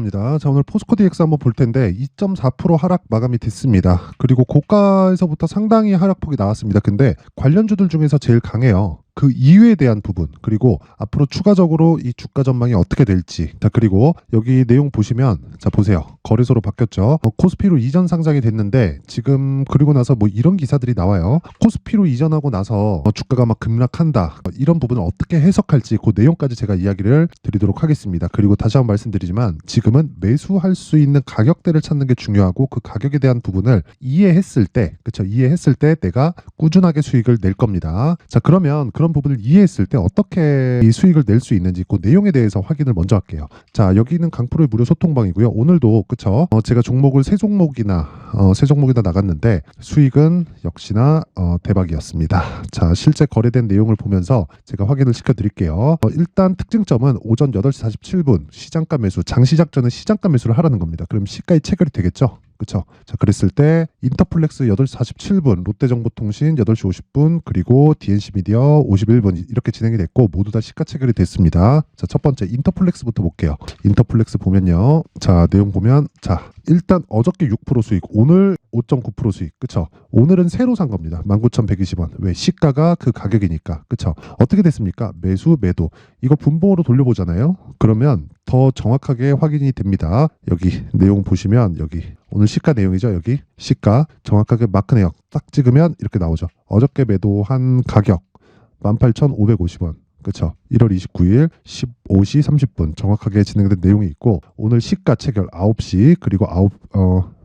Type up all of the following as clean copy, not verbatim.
반갑습니다. 자, 오늘 포스코 DX 한번 볼 텐데 2.4% 하락 마감이 됐습니다. 그리고 고가에서부터 상당히 하락폭이 나왔습니다. 근데 관련주들 중에서 제일 강해요. 그 이유에 대한 부분, 그리고 앞으로 추가적으로 이 주가 전망이 어떻게 될지. 자, 그리고 여기 내용 보시면, 자, 보세요. 거래소로 바뀌었죠. 코스피로 이전 상장이 됐는데 지금 그리고 나서 뭐 이런 기사들이 나와요. 코스피로 이전하고 나서 주가가 막 급락한다. 이런 부분을 어떻게 해석할지 그 내용까지 제가 이야기를 드리도록 하겠습니다. 그리고 다시 한번 말씀드리지만 지금은 매수할 수 있는 가격대를 찾는 게 중요하고, 그 가격에 대한 부분을 이해했을 때, 그렇죠? 이해했을 때 내가 꾸준하게 수익을 낼 겁니다. 자, 그러면 그런 부분을 이해했을 때 어떻게 이 수익을 낼 수 있는지 그 내용에 대해서 확인을 먼저 할게요. 자, 여기는 강프로의 무료 소통방이고요. 오늘도 그쵸? 제가 종목을 세 종목이나 나갔는데 수익은 역시나 대박이었습니다. 자, 실제 거래된 내용을 보면서 제가 확인을 시켜드릴게요. 일단 특징점은 오전 8시 47분 시장가 매수, 장시작 전에 시장가 매수를 하라는 겁니다. 그럼 시가에 체결이 되겠죠? 그쵸? 자, 그랬을 때 인터플렉스 8시 47분, 롯데정보통신 8시 50분, 그리고 DNC 미디어 51분 이렇게 진행이 됐고 모두 다 시가 체결이 됐습니다. 자, 첫 번째 인터플렉스부터 볼게요. 인터플렉스 보면요. 자, 내용 보면, 자, 일단 어저께 6% 수익, 오늘 5.9% 수익. 그쵸? 오늘은 새로 산 겁니다. 19,120원. 왜? 시가가 그 가격이니까. 그쵸? 어떻게 됐습니까? 매수, 매도. 이거 분봉으로 돌려보잖아요. 그러면 더 정확하게 확인이 됩니다. 여기 내용 보시면, 여기 오늘 시가 내용이죠. 여기 시가 정확하게 마크 내역 딱 찍으면 이렇게 나오죠. 어저께 매도한 가격 18,550원. 그렇죠. 1월 29일 15시 30분 정확하게 진행된 내용이 있고, 오늘 시가 체결 9시, 그리고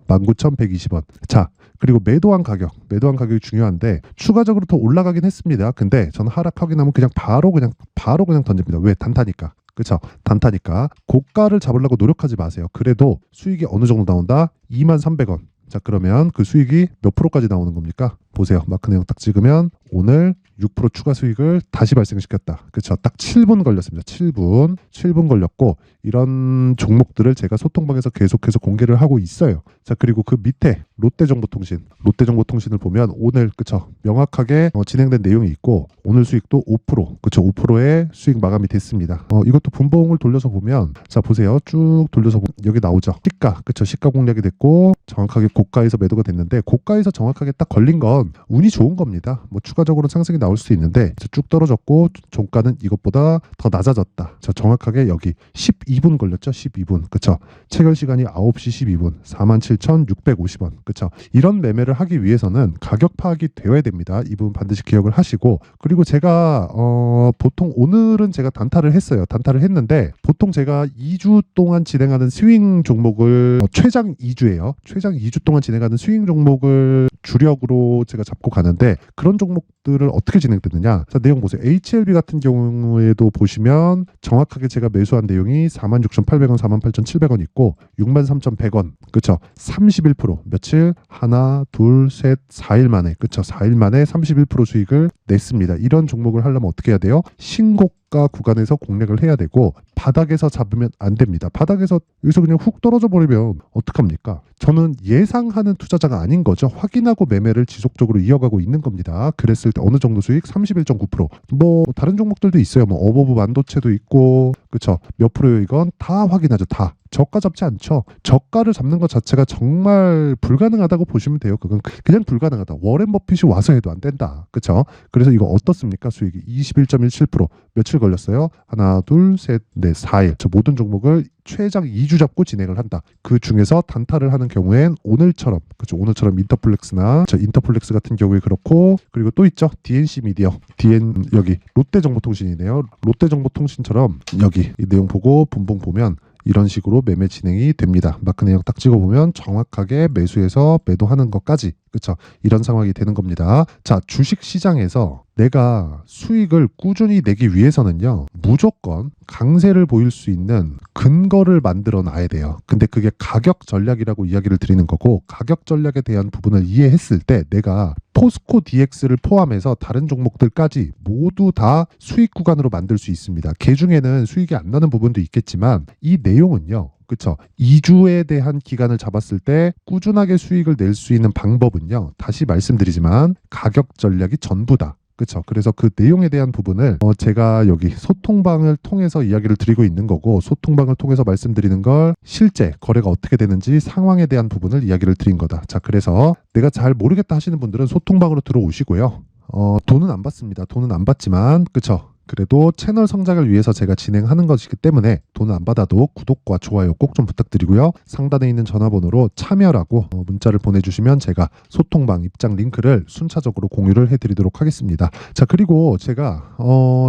19,120원. 자, 그리고 매도한 가격이 중요한데 추가적으로 더 올라가긴 했습니다. 근데 저는 하락 확인하면 그냥 바로 던집니다. 왜? 단타니까. 그렇죠? 단타니까 고가를 잡으려고 노력하지 마세요. 그래도 수익이 어느 정도 나온다? 23,300원. 자, 그러면 그 수익이 몇 프로까지 나오는 겁니까? 보세요. 마크 내용 딱 찍으면 오늘 6% 추가 수익을 다시 발생시켰다. 그렇죠? 딱 7분 걸렸습니다. 7분 걸렸고, 이런 종목들을 제가 소통방에서 계속해서 공개를 하고 있어요. 자, 그리고 그 밑에 롯데정보통신을 보면 오늘, 그렇죠? 명확하게 진행된 내용이 있고, 오늘 수익도 5%, 그렇죠? 5%의 수익 마감이 됐습니다. 이것도 분봉을 돌려서 보면, 자, 보세요. 쭉 돌려서 보면 여기 나오죠. 시가, 그렇죠? 시가 공략이 됐고 정확하게 고가에서 매도가 됐는데, 고가에서 정확하게 딱 걸린 건 운이 좋은 겁니다. 뭐 추가적으로 상승이 나올 수도 있는데 쭉 떨어졌고 종가는 이것보다 더 낮아졌다. 자, 정확하게 여기 12분 걸렸죠. 12분. 그쵸? 체결 시간이 9시 12분. 47,650원. 그쵸? 이런 매매를 하기 위해서는 가격 파악이 되어야 됩니다. 이 부분 반드시 기억을 하시고, 그리고 제가 보통 오늘은 제가 단타를 했어요. 단타를 했는데 보통 제가 2주 동안 진행하는 스윙 종목을 최장 2주예요. 최장 2주 동안 진행하는 스윙 종목을 주력으로 제가 잡고 가는데, 그런 종목들을 어떻게 진행되느냐. 자, 내용 보세요. HLB 같은 경우에도 보시면 정확하게 제가 매수한 내용이 46,800원, 48,700원 있고 63,100원. 그쵸? 31%. 며칠? 하나, 둘, 셋, 4일 만에. 그쵸? 4일 만에 31% 수익을 냈습니다. 이런 종목을 하려면 어떻게 해야 돼요? 신고가 구간에서 공략을 해야 되고, 바닥에서 잡으면 안 됩니다. 바닥에서 여기서 그냥 훅 떨어져 버리면 어떡합니까? 저는 예상하는 투자자가 아닌 거죠. 확인하고 매매를 지속적으로 이어가고 있는 겁니다. 그랬을 때 어느 정도 수익? 31.9%. 뭐 다른 종목들도 있어요. 뭐 어버브 반도체도 있고, 그쵸? 몇 프로요? 이건 다 확인하죠. 다. 저가 잡지 않죠. 저가를 잡는 것 자체가 정말 불가능하다고 보시면 돼요. 그건 그냥 불가능하다. 워렌 버핏이 와서 해도 안 된다. 그쵸? 그래서 이거 어떻습니까? 수익이 21.17%. 며칠 걸렸어요? 하나, 둘, 셋, 넷, 4일. 저 모든 종목을 최장 2주 잡고 진행을 한다. 그 중에서 단타를 하는 경우엔 오늘처럼, 그렇죠? 오늘처럼 인터플렉스나 인터플렉스 같은 경우에 그렇고, 그리고 또 있죠. DNC 미디어, 여기 롯데정보통신이네요. 롯데정보통신처럼 여기 이 내용 보고 분봉 보면 이런 식으로 매매 진행이 됩니다. 마크 내역 딱 찍어보면 정확하게 매수해서 매도하는 것까지, 그렇죠? 이런 상황이 되는 겁니다. 자, 주식 시장에서 내가 수익을 꾸준히 내기 위해서는요, 무조건 강세를 보일 수 있는 근거를 만들어 놔야 돼요. 근데 그게 가격 전략이라고 이야기를 드리는 거고, 가격 전략에 대한 부분을 이해했을 때 내가 포스코 DX를 포함해서 다른 종목들까지 모두 다 수익 구간으로 만들 수 있습니다. 그 중에는 수익이 안 나는 부분도 있겠지만 이 내용은요, 그쵸? 2주에 대한 기간을 잡았을 때 꾸준하게 수익을 낼 수 있는 방법은요, 다시 말씀드리지만 가격 전략이 전부다. 그쵸. 그래서 그 내용에 대한 부분을 제가 여기 소통방을 통해서 이야기를 드리고 있는 거고, 소통방을 통해서 말씀드리는 걸 실제 거래가 어떻게 되는지 상황에 대한 부분을 이야기를 드린 거다. 자, 그래서 내가 잘 모르겠다 하시는 분들은 소통방으로 들어오시고요. 돈은 안 받습니다. 돈은 안 받지만, 그쵸. 그래도 채널 성장을 위해서 제가 진행하는 것이기 때문에 돈을 안 받아도 구독과 좋아요 꼭 좀 부탁드리고요. 상단에 있는 전화번호로 참여라고 문자를 보내주시면 제가 소통방 입장 링크를 순차적으로 공유를 해드리도록 하겠습니다. 자, 그리고 제가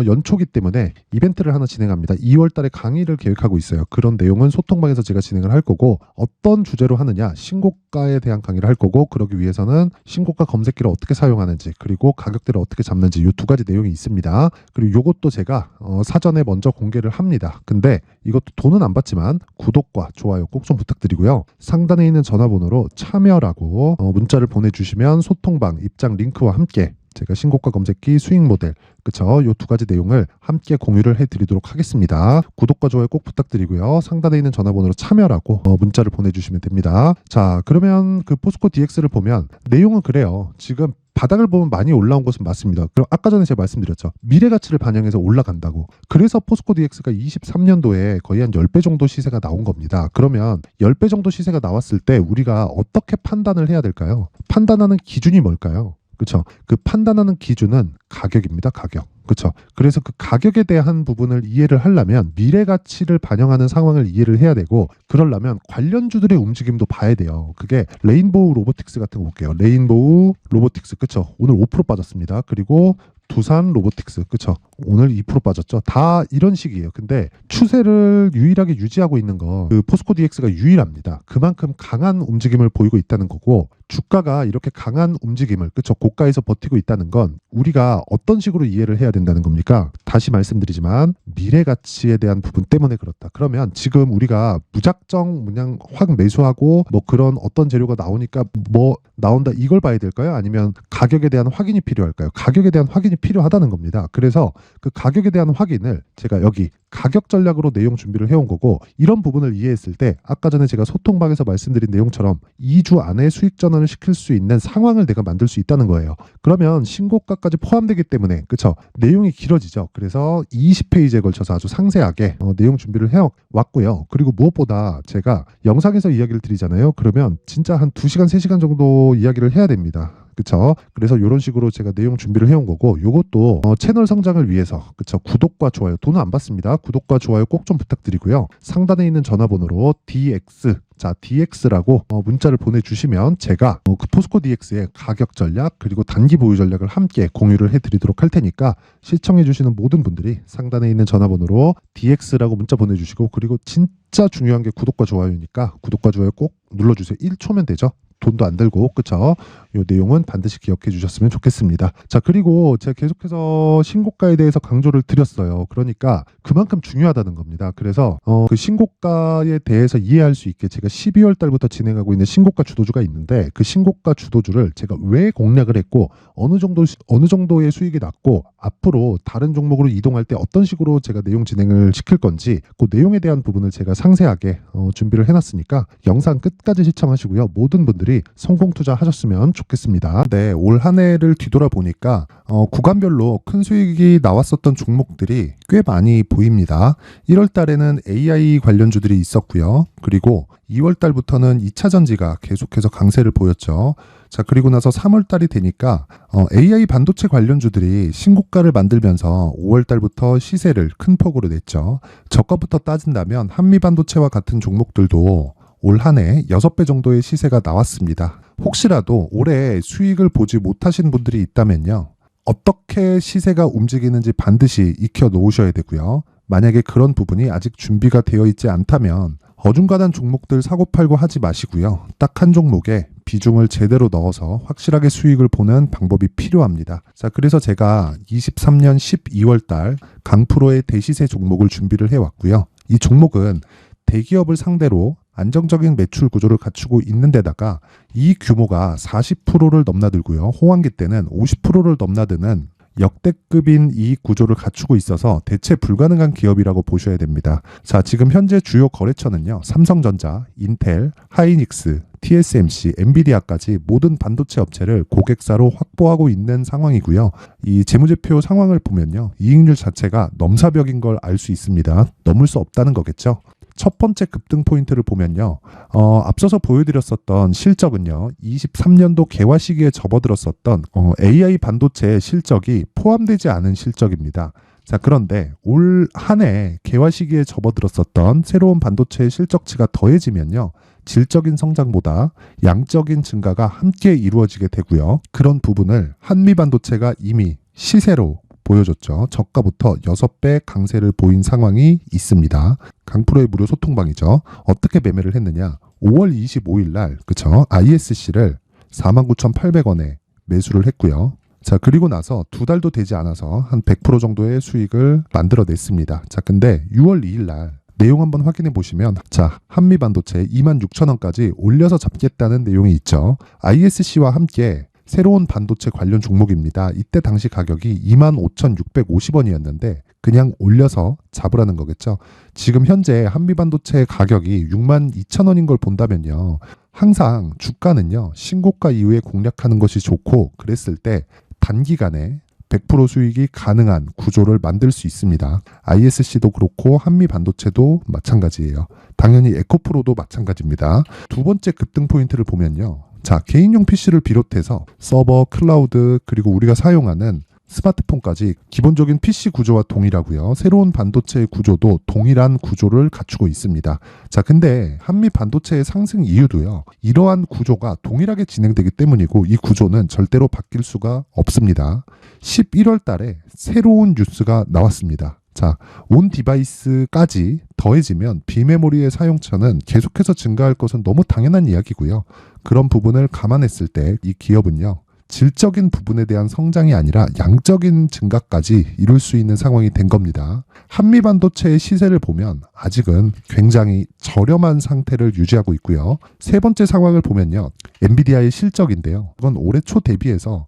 연초기 때문에 이벤트를 하나 진행합니다. 2월 달에 강의를 계획하고 있어요. 그런 내용은 소통방에서 제가 진행을 할 거고, 어떤 주제로 하느냐, 신고가에 대한 강의를 할 거고, 그러기 위해서는 신고가 검색기를 어떻게 사용하는지, 그리고 가격대를 어떻게 잡는지, 이 두 가지 내용이 있습니다. 그리고 이것도 제가 사전에 먼저 공개를 합니다. 근데 이것도 돈은 안 받지만 구독과 좋아요 꼭 좀 부탁드리고요. 상단에 있는 전화번호로 참여라고 문자를 보내주시면 소통방 입장 링크와 함께 제가 신고가 검색기 수익 모델, 그쵸, 요 두 가지 내용을 함께 공유를 해드리도록 하겠습니다. 구독과 좋아요 꼭 부탁드리고요. 상단에 있는 전화번호로 참여라고 문자를 보내주시면 됩니다. 자, 그러면 그 포스코 DX를 보면 내용은 그래요. 지금 바닥을 보면 많이 올라온 것은 맞습니다. 그럼 아까 전에 제가 말씀드렸죠. 미래 가치를 반영해서 올라간다고. 그래서 포스코 DX가 23년도에 거의 한 10배 정도 시세가 나온 겁니다. 그러면 10배 정도 시세가 나왔을 때 우리가 어떻게 판단을 해야 될까요? 판단하는 기준이 뭘까요? 그렇죠. 그 판단하는 기준은 가격입니다. 가격. 그렇죠. 그래서 그 가격에 대한 부분을 이해를 하려면 미래 가치를 반영하는 상황을 이해를 해야 되고, 그러려면 관련주들의 움직임도 봐야 돼요. 그게 레인보우 로보틱스 같은 거 볼게요. 레인보우 로보틱스, 그렇죠. 오늘 5% 빠졌습니다. 그리고 두산 로보틱스, 그쵸, 오늘 2% 빠졌죠. 다 이런 식이에요. 근데 추세를 유일하게 유지하고 있는 거 그 포스코 DX가 유일합니다. 그만큼 강한 움직임을 보이고 있다는 거고, 주가가 이렇게 강한 움직임을, 그쵸, 고가에서 버티고 있다는 건 우리가 어떤 식으로 이해를 해야 된다는 겁니까? 다시 말씀드리지만 미래 가치에 대한 부분 때문에 그렇다. 그러면 지금 우리가 무작정 그냥 확 매수하고 뭐 그런 어떤 재료가 나오니까 뭐 나온다, 이걸 봐야 될까요? 아니면 가격에 대한 확인이 필요할까요? 가격에 대한 확인이 필요하다는 겁니다. 그래서 그 가격에 대한 확인을 제가 여기 가격 전략으로 내용 준비를 해온 거고, 이런 부분을 이해했을 때 아까 전에 제가 소통방에서 말씀드린 내용처럼 2주 안에 수익 전환을 시킬 수 있는 상황을 내가 만들 수 있다는 거예요. 그러면 신고가까지 포함되기 때문에, 그쵸, 내용이 길어지죠. 그래서 20페이지에 걸쳐서 아주 상세하게 내용 준비를 해왔고요. 그리고 무엇보다 제가 영상에서 이야기를 드리잖아요. 그러면 진짜 한 2시간, 3시간 정도 이야기를 해야 됩니다. 그쵸? 그래서 이런 식으로 제가 내용 준비를 해온 거고, 요것도 채널 성장을 위해서, 그쵸, 구독과 좋아요, 돈은 안 받습니다. 구독과 좋아요 꼭 좀 부탁드리고요. 상단에 있는 전화번호로 DX, 자, DX라고 문자를 보내주시면 제가 그 포스코 DX의 가격 전략 그리고 단기 보유 전략을 함께 공유를 해드리도록 할 테니까, 시청해주시는 모든 분들이 상단에 있는 전화번호로 DX라고 문자 보내주시고, 그리고 진짜 중요한 게 구독과 좋아요니까 구독과 좋아요 꼭 눌러주세요. 1초면 되죠. 돈도 안 들고, 그쵸? 이 내용은 반드시 기억해 주셨으면 좋겠습니다. 자, 그리고 제가 계속해서 신고가에 대해서 강조를 드렸어요. 그러니까 그만큼 중요하다는 겁니다. 그래서 그 신고가에 대해서 이해할 수 있게 제가 12월 달부터 진행하고 있는 신고가 주도주가 있는데, 그 신고가 주도주를 제가 왜 공략을 했고, 어느 정도의 수익이 났고, 앞으로 다른 종목으로 이동할 때 어떤 식으로 제가 내용 진행을 시킬 건지, 그 내용에 대한 부분을 제가 상세하게 준비를 해놨으니까 영상 끝까지 시청하시고요. 모든 분들이 성공 투자하셨으면 좋겠습니다. 네, 올 한 해를 뒤돌아보니까 구간별로 큰 수익이 나왔었던 종목들이 꽤 많이 보입니다. 1월 달에는 AI 관련주들이 있었고요. 그리고 2월 달부터는 2차 전지가 계속해서 강세를 보였죠. 자, 그리고 나서 3월 달이 되니까 AI 반도체 관련주들이 신고가를 만들면서 5월 달부터 시세를 큰 폭으로 냈죠. 저가부터 따진다면 한미반도체와 같은 종목들도 올 한 해 6배 정도의 시세가 나왔습니다. 혹시라도 올해 수익을 보지 못하신 분들이 있다면요, 어떻게 시세가 움직이는지 반드시 익혀 놓으셔야 되고요. 만약에 그런 부분이 아직 준비가 되어 있지 않다면 어중간한 종목들 사고팔고 하지 마시고요. 딱 한 종목에 비중을 제대로 넣어서 확실하게 수익을 보는 방법이 필요합니다. 자, 그래서 제가 23년 12월 달 강프로의 대시세 종목을 준비를 해왔고요. 이 종목은 대기업을 상대로 안정적인 매출 구조를 갖추고 있는 데다가 이 규모가 40%를 넘나들고요. 호황기 때는 50%를 넘나드는 역대급인 이익 구조를 갖추고 있어서 대체 불가능한 기업이라고 보셔야 됩니다. 자, 지금 현재 주요 거래처는요, 삼성전자, 인텔, 하이닉스, TSMC, 엔비디아까지 모든 반도체 업체를 고객사로 확보하고 있는 상황이고요. 이 재무제표 상황을 보면요. 이익률 자체가 넘사벽인 걸 알 수 있습니다. 넘을 수 없다는 거겠죠. 첫 번째 급등 포인트를 보면요. 앞서서 보여드렸었던 실적은요. 23년도 개화 시기에 접어들었었던 AI 반도체의 실적이 포함되지 않은 실적입니다. 자, 그런데 올 한 해 개화 시기에 접어들었었던 새로운 반도체의 실적치가 더해지면요. 질적인 성장보다 양적인 증가가 함께 이루어지게 되고요. 그런 부분을 한미 반도체가 이미 시세로 보여줬죠. 저가부터 6배 강세를 보인 상황이 있습니다. 강프로의 무료 소통방이죠. 어떻게 매매를 했느냐? 5월 25일 날, 그쵸? ISC를 49,800원에 매수를 했고요. 자, 그리고 나서 2달도 되지 않아서 한 100% 정도의 수익을 만들어냈습니다. 자, 근데 6월 2일 날 내용 한번 확인해 보시면, 자, 한미 반도체 26,000원까지 올려서 잡겠다는 내용이 있죠. ISC와 함께 새로운 반도체 관련 종목입니다. 이때 당시 가격이 25,650원이었는데 그냥 올려서 잡으라는 거겠죠. 지금 현재 한미 반도체 가격이 62,000원인 걸 본다면요. 항상 주가는요. 신고가 이후에 공략하는 것이 좋고, 그랬을 때 단기간에 100% 수익이 가능한 구조를 만들 수 있습니다. ISC도 그렇고 한미 반도체도 마찬가지예요. 당연히 에코프로도 마찬가지입니다. 두 번째 급등 포인트를 보면요. 자, 개인용 PC를 비롯해서 서버, 클라우드, 그리고 우리가 사용하는 스마트폰까지 기본적인 PC 구조와 동일하고요. 새로운 반도체의 구조도 동일한 구조를 갖추고 있습니다. 자, 근데 한미 반도체의 상승 이유도요. 이러한 구조가 동일하게 진행되기 때문이고 이 구조는 절대로 바뀔 수가 없습니다. 11월 달에 새로운 뉴스가 나왔습니다. 자, 온 디바이스까지 더해지면 비메모리의 사용처는 계속해서 증가할 것은 너무 당연한 이야기고요. 그런 부분을 감안했을 때 이 기업은요. 질적인 부분에 대한 성장이 아니라 양적인 증가까지 이룰 수 있는 상황이 된 겁니다. 한미 반도체의 시세를 보면 아직은 굉장히 저렴한 상태를 유지하고 있고요. 세 번째 상황을 보면요. 엔비디아의 실적인데요. 이건 올해 초 대비해서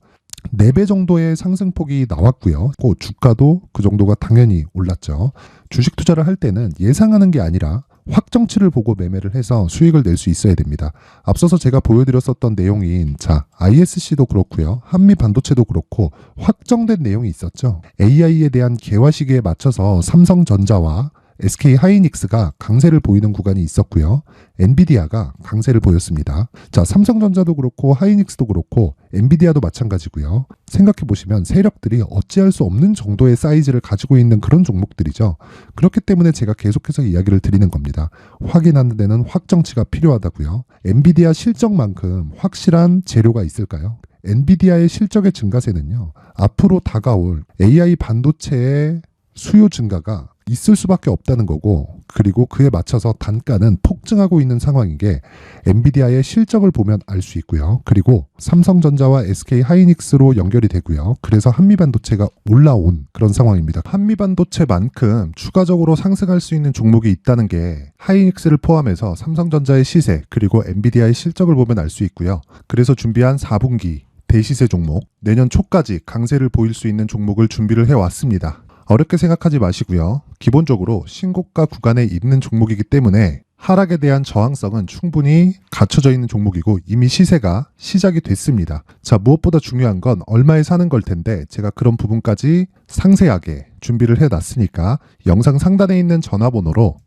4배 정도의 상승폭이 나왔고요. 주가도 그 정도가 당연히 올랐죠. 주식 투자를 할 때는 예상하는 게 아니라 확정치를 보고 매매를 해서 수익을 낼 수 있어야 됩니다. 앞서서 제가 보여드렸었던 내용인 ISC도 그렇고요. 한미 반도체도 그렇고 확정된 내용이 있었죠. AI에 대한 개화 시기에 맞춰서 삼성전자와 SK 하이닉스가 강세를 보이는 구간이 있었고요. 엔비디아가 강세를 보였습니다. 자, 삼성전자도 그렇고 하이닉스도 그렇고 엔비디아도 마찬가지고요. 생각해 보시면 세력들이 어찌할 수 없는 정도의 사이즈를 가지고 있는 그런 종목들이죠. 그렇기 때문에 제가 계속해서 이야기를 드리는 겁니다. 확인하는 데는 확정치가 필요하다고요. 엔비디아 실적만큼 확실한 재료가 있을까요? 엔비디아의 실적의 증가세는요. 앞으로 다가올 AI 반도체의 수요 증가가 있을 수밖에 없다는 거고, 그리고 그에 맞춰서 단가는 폭증하고 있는 상황인 게 엔비디아의 실적을 보면 알 수 있고요. 그리고 삼성전자와 SK 하이닉스로 연결이 되고요. 그래서 한미반도체가 올라온 그런 상황입니다. 한미반도체만큼 추가적으로 상승할 수 있는 종목이 있다는 게 하이닉스를 포함해서 삼성전자의 시세 그리고 엔비디아의 실적을 보면 알 수 있고요. 그래서 준비한 4분기 대시세 종목, 내년 초까지 강세를 보일 수 있는 종목을 준비를 해왔습니다. 어렵게 생각하지 마시고요. 기본적으로 신고가 구간에 있는 종목이기 때문에 하락에 대한 저항성은 충분히 갖춰져 있는 종목이고 이미 시세가 시작이 됐습니다. 자, 무엇보다 중요한 건 얼마에 사는 걸 텐데 제가 그런 부분까지 상세하게 준비를 해놨으니까 영상 상단에 있는 전화번호로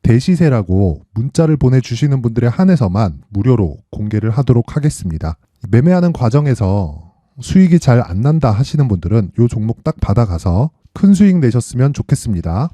대시세라고 문자를 보내주시는 분들에 한해서만 무료로 공개를 하도록 하겠습니다. 매매하는 과정에서 수익이 잘 안 난다 하시는 분들은 이 종목 딱 받아가서 큰 수익 내셨으면 좋겠습니다.